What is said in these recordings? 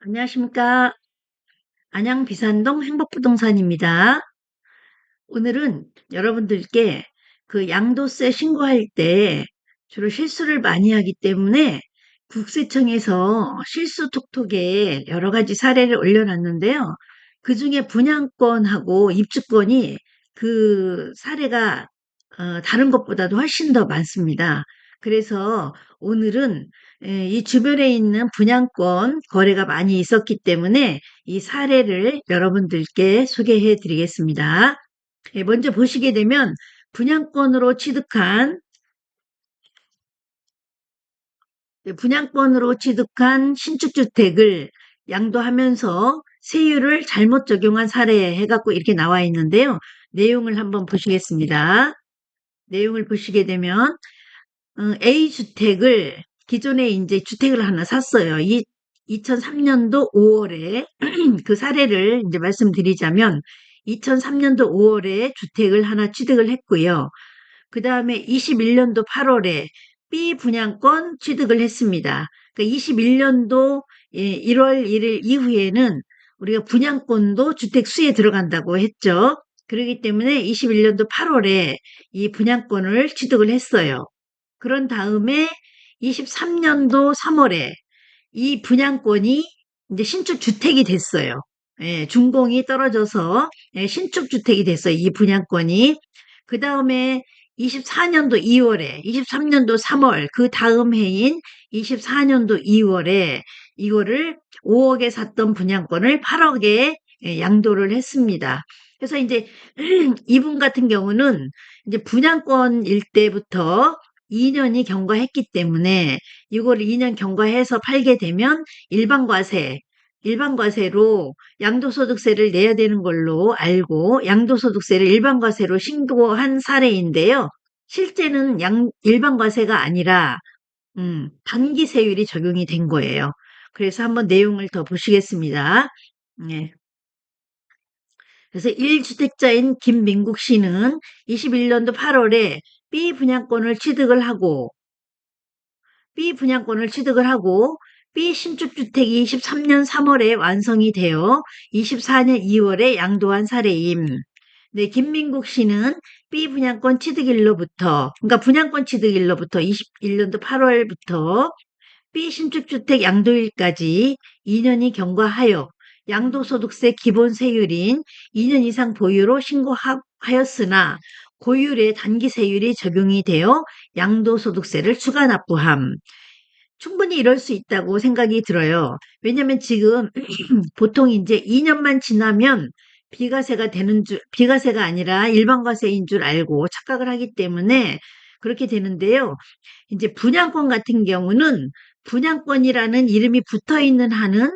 안녕하십니까. 안양 비산동 행복부동산입니다. 오늘은 여러분들께 그 양도세 신고할 때 주로 실수를 많이 하기 때문에 국세청에서 실수 톡톡에 여러 가지 사례를 올려놨는데요. 그 중에 분양권하고 입주권이 그 사례가 다른 것보다도 훨씬 더 많습니다. 그래서 오늘은 이 주변에 있는 분양권 거래가 많이 있었기 때문에 이 사례를 여러분들께 소개해 드리겠습니다. 먼저 보시게 되면 분양권으로 취득한 분양권으로 취득한 신축주택을 양도하면서 세율을 잘못 적용한 사례 해갖고 이렇게 나와 있는데요. 내용을 한번 보시겠습니다. 내용을 보시게 되면 A주택을 기존에 이제 주택을 하나 샀어요. 2003년도 5월에 그 사례를 이제 말씀드리자면 2003년도 5월에 주택을 하나 취득을 했고요. 그 다음에 21년도 8월에 B 분양권 취득을 했습니다. 그러니까 21년도 1월 1일 이후에는 우리가 분양권도 주택 수에 들어간다고 했죠. 그렇기 때문에 21년도 8월에 이 분양권을 취득을 했어요. 그런 다음에 23년도 3월에 이 분양권이 이제 신축 주택이 됐어요. 준공이 떨어져서 신축 주택이 됐어요. 이 분양권이. 그 다음에 24년도 2월에, 23년도 3월, 그 다음 해인 24년도 2월에 이거를 5억에 샀던 분양권을 8억에 양도를 했습니다. 그래서 이제 이분 같은 경우는 이제 분양권일 때부터 2년이 경과했기 때문에 이걸 2년 경과해서 팔게 되면 일반과세로 양도소득세를 내야 되는 걸로 알고 양도소득세를 일반과세로 신고한 사례인데요. 실제는 일반과세가 아니라 단기세율이 적용이 된 거예요. 그래서 한번 내용을 더 보시겠습니다. 네. 그래서 1주택자인 김민국 씨는 21년도 8월에 B 분양권을 취득을 하고 B 신축주택이 23년 3월에 완성이 되어 24년 2월에 양도한 사례임. 네, 김민국 씨는 B 분양권 취득일로부터, 그러니까 분양권 취득일로부터 21년도 8월부터 B 신축주택 양도일까지 2년이 경과하여 양도소득세 기본세율인 2년 이상 보유로 신고하였으나 고율의 단기세율이 적용이 되어 양도소득세를 추가 납부함. 충분히 이럴 수 있다고 생각이 들어요. 왜냐면 지금 보통 이제 2년만 지나면 비과세가 아니라 일반과세인 줄 알고 착각을 하기 때문에 그렇게 되는데요. 이제 분양권 같은 경우는 분양권이라는 이름이 붙어 있는 한은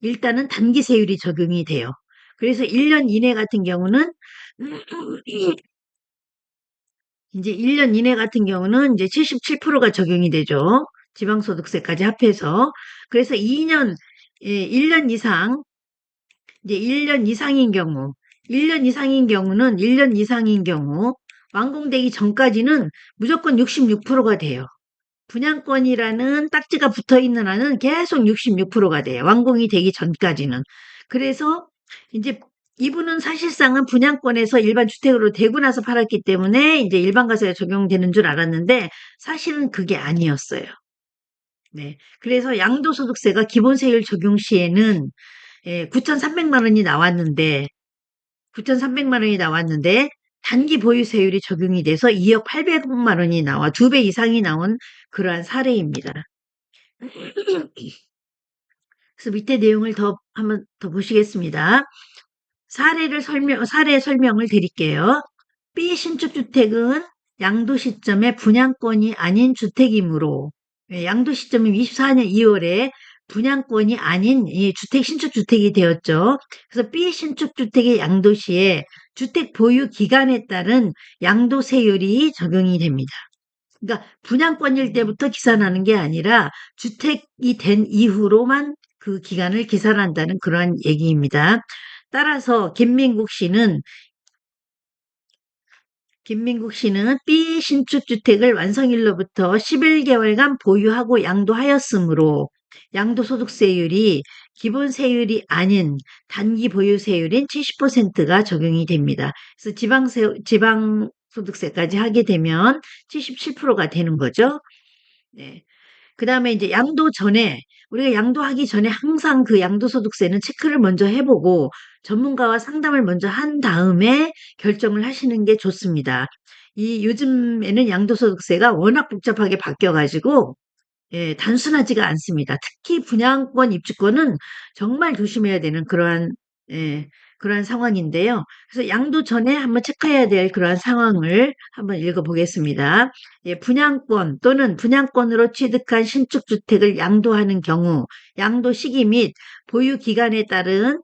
일단은 단기세율이 적용이 돼요. 그래서 1년 이내 같은 경우는 이제 1년 이내 같은 경우는 이제 77%가 적용이 되죠. 지방소득세까지 합해서. 그래서 1년 이상, 이제 1년 이상인 경우, 1년 이상인 경우, 완공되기 전까지는 무조건 66%가 돼요. 분양권이라는 딱지가 붙어 있는 한은 계속 66%가 돼요. 완공이 되기 전까지는. 그래서 이제 이분은 사실상은 분양권에서 일반 주택으로 되고 나서 팔았기 때문에 이제 일반과세가 적용되는 줄 알았는데 사실은 그게 아니었어요. 네. 그래서 양도소득세가 기본세율 적용 시에는 9,300만 원이 나왔는데 9,300만 원이 나왔는데 단기 보유세율이 적용이 돼서 2억 800만 원이 나와 2배 이상이 나온 그러한 사례입니다. 그래서 밑에 내용을 한번 더 보시겠습니다. 사례 설명을 드릴게요. B 신축주택은 양도 시점에 분양권이 아닌 주택이므로 양도 시점이 24년 2월에 분양권이 아닌 이 신축주택이 되었죠. 그래서 B 신축주택의 양도 시에 주택 보유 기간에 따른 양도세율이 적용이 됩니다. 그러니까 분양권일 때부터 계산하는 게 아니라 주택이 된 이후로만 그 기간을 계산한다는 그러한 얘기입니다. 따라서 김민국 씨는 B 신축주택을 완성일로부터 11개월간 보유하고 양도하였으므로 양도소득세율이 기본 세율이 아닌 단기 보유 세율인 70%가 적용이 됩니다. 그래서 지방소득세까지 하게 되면 77%가 되는 거죠. 네. 그 다음에 이제 양도 전에, 우리가 양도하기 전에 항상 그 양도소득세는 체크를 먼저 해보고 전문가와 상담을 먼저 한 다음에 결정을 하시는 게 좋습니다. 요즘에는 양도소득세가 워낙 복잡하게 바뀌어가지고 예, 단순하지가 않습니다. 특히 분양권, 입주권은 정말 조심해야 되는 예, 그러한 상황인데요. 그래서 양도 전에 한번 체크해야 될 그러한 상황을 한번 읽어보겠습니다. 예, 분양권 또는 분양권으로 취득한 신축주택을 양도하는 경우 양도 시기 및 보유 기간에 따른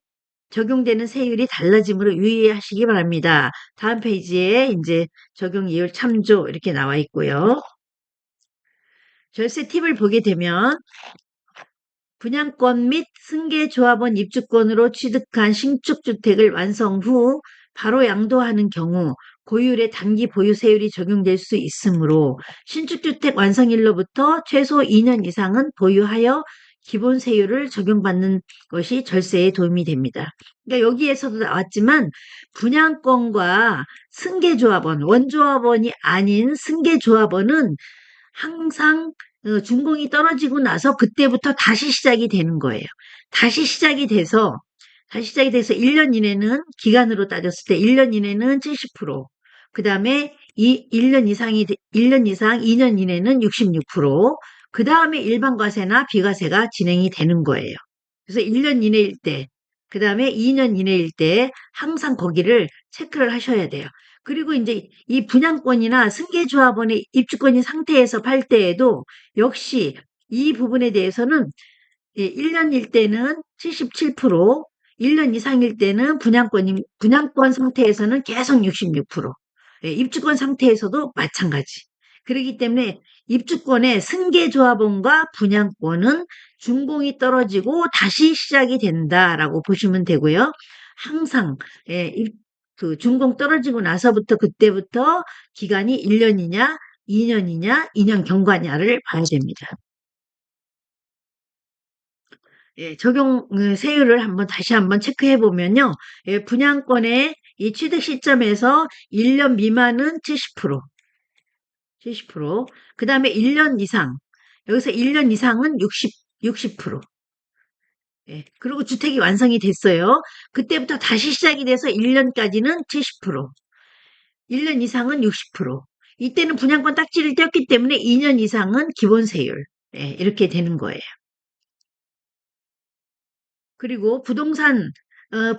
적용되는 세율이 달라지므로 유의하시기 바랍니다. 다음 페이지에 이제 적용 이율 참조 이렇게 나와 있고요. 절세 팁을 보게 되면 분양권 및 승계조합원 입주권으로 취득한 신축주택을 완성 후 바로 양도하는 경우 고율의 단기 보유세율이 적용될 수 있으므로 신축주택 완성일로부터 최소 2년 이상은 보유하여 기본세율을 적용받는 것이 절세에 도움이 됩니다. 그러니까 여기에서도 나왔지만 분양권과 승계조합원, 원조합원이 아닌 승계조합원은 항상 준공이 떨어지고 나서 그때부터 다시 시작이 되는 거예요. 다시 시작이 돼서 1년 이내는 기간으로 따졌을 때 1년 이내는 70%, 그다음에 1년 이상이 1년 이상 2년 이내는 66%, 그다음에 일반 과세나 비과세가 진행이 되는 거예요. 그래서 1년 이내일 때, 그다음에 2년 이내일 때 항상 거기를 체크를 하셔야 돼요. 그리고 이제 이 분양권이나 승계조합원의 입주권인 상태에서 팔 때에도 역시 이 부분에 대해서는 1년일 때는 77%, 1년 이상일 때는 분양권 상태에서는 계속 66%, 입주권 상태에서도 마찬가지. 그렇기 때문에 입주권의 승계조합원과 분양권은 준공이 떨어지고 다시 시작이 된다라고 보시면 되고요. 항상 그 준공 떨어지고 나서부터 그때부터 기간이 1년이냐, 2년이냐, 2년 경과냐를 봐야 됩니다. 예, 적용 세율을 다시 한번 체크해 보면요. 예, 분양권의 이 취득 시점에서 1년 미만은 70%, 70%. 그 다음에 1년 이상, 여기서 1년 이상은 60%. 예, 그리고 주택이 완성이 됐어요. 그때부터 다시 시작이 돼서 1년까지는 70%, 1년 이상은 60%. 이때는 분양권 딱지를 떼었기 때문에 2년 이상은 기본세율. 예, 이렇게 되는 거예요. 그리고 부동산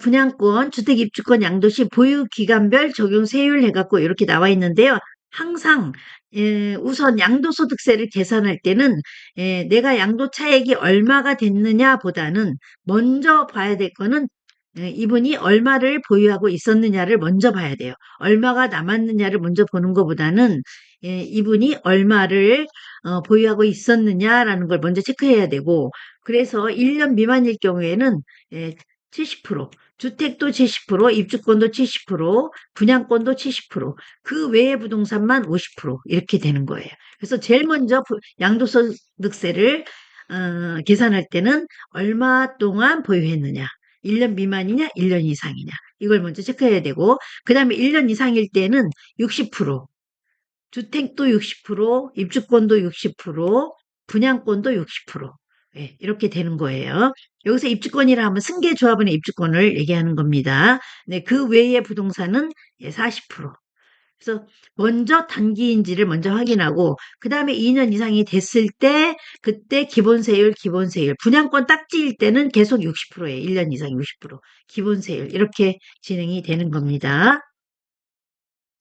분양권, 주택 입주권 양도시 보유 기간별 적용 세율 해갖고 이렇게 나와 있는데요. 항상 우선 양도소득세를 계산할 때는 내가 양도 차액이 얼마가 됐느냐 보다는 먼저 봐야 될 거는 이분이 얼마를 보유하고 있었느냐를 먼저 봐야 돼요. 얼마가 남았느냐를 먼저 보는 것보다는 이분이 얼마를 보유하고 있었느냐라는 걸 먼저 체크해야 되고, 그래서 1년 미만일 경우에는 70%, 주택도 70%, 입주권도 70%, 분양권도 70%, 그 외의 부동산만 50% 이렇게 되는 거예요. 그래서 제일 먼저 양도소득세를 계산할 때는 얼마 동안 보유했느냐, 1년 미만이냐, 1년 이상이냐, 이걸 먼저 체크해야 되고, 그 다음에 1년 이상일 때는 60%, 주택도 60%, 입주권도 60%, 분양권도 60%. 예, 이렇게 되는 거예요. 여기서 입주권이라 하면 승계조합원의 입주권을 얘기하는 겁니다. 네, 그 외의 부동산은 40%. 그래서 먼저 단기인지를 먼저 확인하고 그 다음에 2년 이상이 됐을 때 그때 기본세율, 분양권 딱지일 때는 계속 60%예요. 1년 이상 60%. 기본세율 이렇게 진행이 되는 겁니다.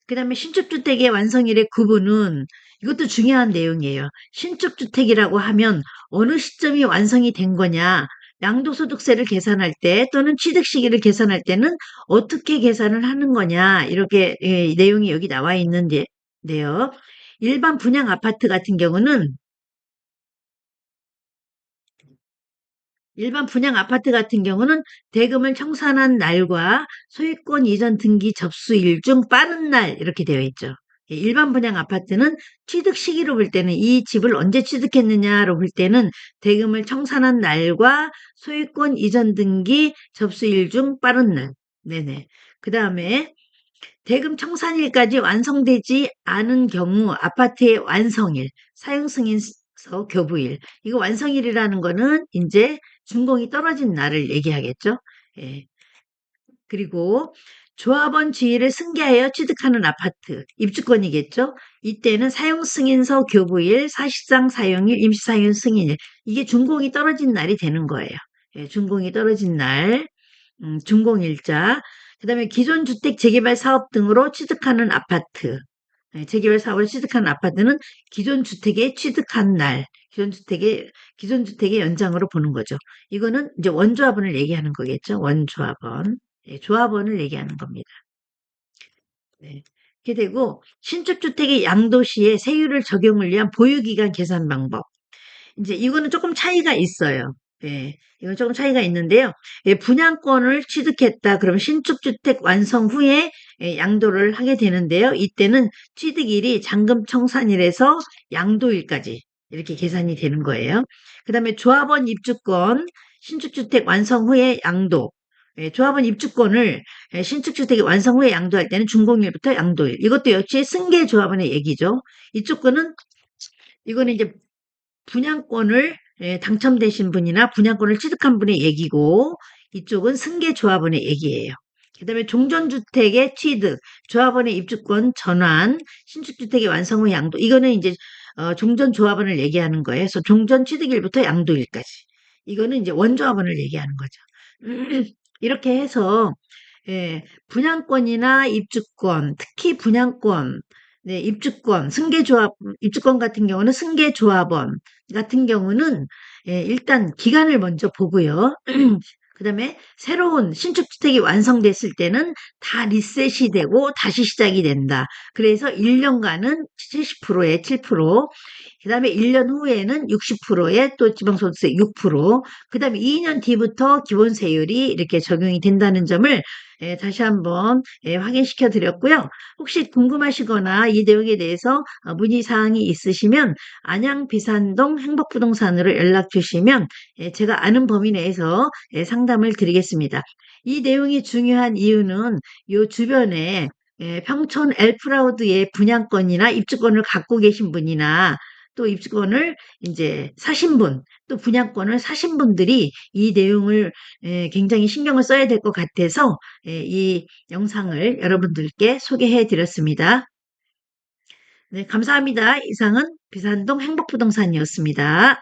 그 다음에 신축주택의 완성일의 구분은 이것도 중요한 내용이에요. 신축주택이라고 하면 어느 시점이 완성이 된 거냐, 양도소득세를 계산할 때 또는 취득 시기를 계산할 때는 어떻게 계산을 하는 거냐, 이렇게 내용이 여기 나와 있는데요. 일반 분양 아파트 같은 경우는 대금을 청산한 날과 소유권 이전 등기 접수일 중 빠른 날 이렇게 되어 있죠. 일반 분양 아파트는 취득 시기로 볼 때는 이 집을 언제 취득했느냐로 볼 때는 대금을 청산한 날과 소유권 이전 등기 접수일 중 빠른 날. 네네. 그 다음에 대금 청산일까지 완성되지 않은 경우 아파트의 완성일, 사용승인서 교부일. 이거 완성일이라는 거는 이제 준공이 떨어진 날을 얘기하겠죠. 예. 그리고 조합원 지위를 승계하여 취득하는 아파트, 입주권이겠죠. 이때는 사용승인서 교부일, 사실상 사용일, 임시사용 승인일. 이게 준공이 떨어진 날이 되는 거예요. 예, 준공이 떨어진 날, 준공일자. 그 다음에 기존 주택 재개발 사업 등으로 취득하는 아파트. 예, 재개발 사업을 취득하는 아파트는 기존 주택에 취득한 날, 기존 주택의 연장으로 보는 거죠. 이거는 이제 원조합원을 얘기하는 거겠죠. 원조합원. 예, 조합원을 얘기하는 겁니다. 네. 이렇게 되고, 신축주택의 양도시에 세율을 적용을 위한 보유기간 계산 방법. 이제 이거는 조금 차이가 있어요. 예, 이건 조금 차이가 있는데요. 예, 분양권을 취득했다. 그러면 신축주택 완성 후에 양도를 하게 되는데요. 이때는 취득일이 잔금 청산일에서 양도일까지 이렇게 계산이 되는 거예요. 그 다음에 조합원 입주권, 신축주택 완성 후에 양도. 예, 조합원 입주권을 신축주택이 완성 후에 양도할 때는 준공일부터 양도일. 이것도 역시 승계 조합원의 얘기죠. 이쪽 거는 이거는 이제 분양권을 당첨되신 분이나 분양권을 취득한 분의 얘기고 이쪽은 승계조합원의 얘기예요. 그 다음에 종전주택의 취득, 조합원의 입주권 전환, 신축주택의 완성 후 양도 이거는 이제 종전조합원을 얘기하는 거예요. 그래서 종전 취득일부터 양도일까지 이거는 이제 원조합원을 얘기하는 거죠. 이렇게 해서 분양권이나 입주권, 특히 분양권, 네, 입주권 같은 경우는 승계조합원 같은 경우는 일단 기간을 먼저 보고요. 그 다음에 새로운 신축주택이 완성됐을 때는 다 리셋이 되고 다시 시작이 된다. 그래서 1년간은 70%에 7%, 그 다음에 1년 후에는 60%에 또 지방소득세 6%, 그 다음에 2년 뒤부터 기본세율이 이렇게 적용이 된다는 점을 다시 한번 확인시켜 드렸고요. 혹시 궁금하시거나 이 내용에 대해서 문의사항이 있으시면 안양 비산동 행복부동산으로 연락 주시면 제가 아는 범위 내에서 상담을 드리겠습니다. 이 내용이 중요한 이유는 요 주변에 평촌 엘프라우드의 분양권이나 입주권을 갖고 계신 분이나 또 입주권을 이제 사신 분, 또 분양권을 사신 분들이 이 내용을 굉장히 신경을 써야 될 것 같아서 이 영상을 여러분들께 소개해 드렸습니다. 네, 감사합니다. 이상은 비산동 행복부동산이었습니다.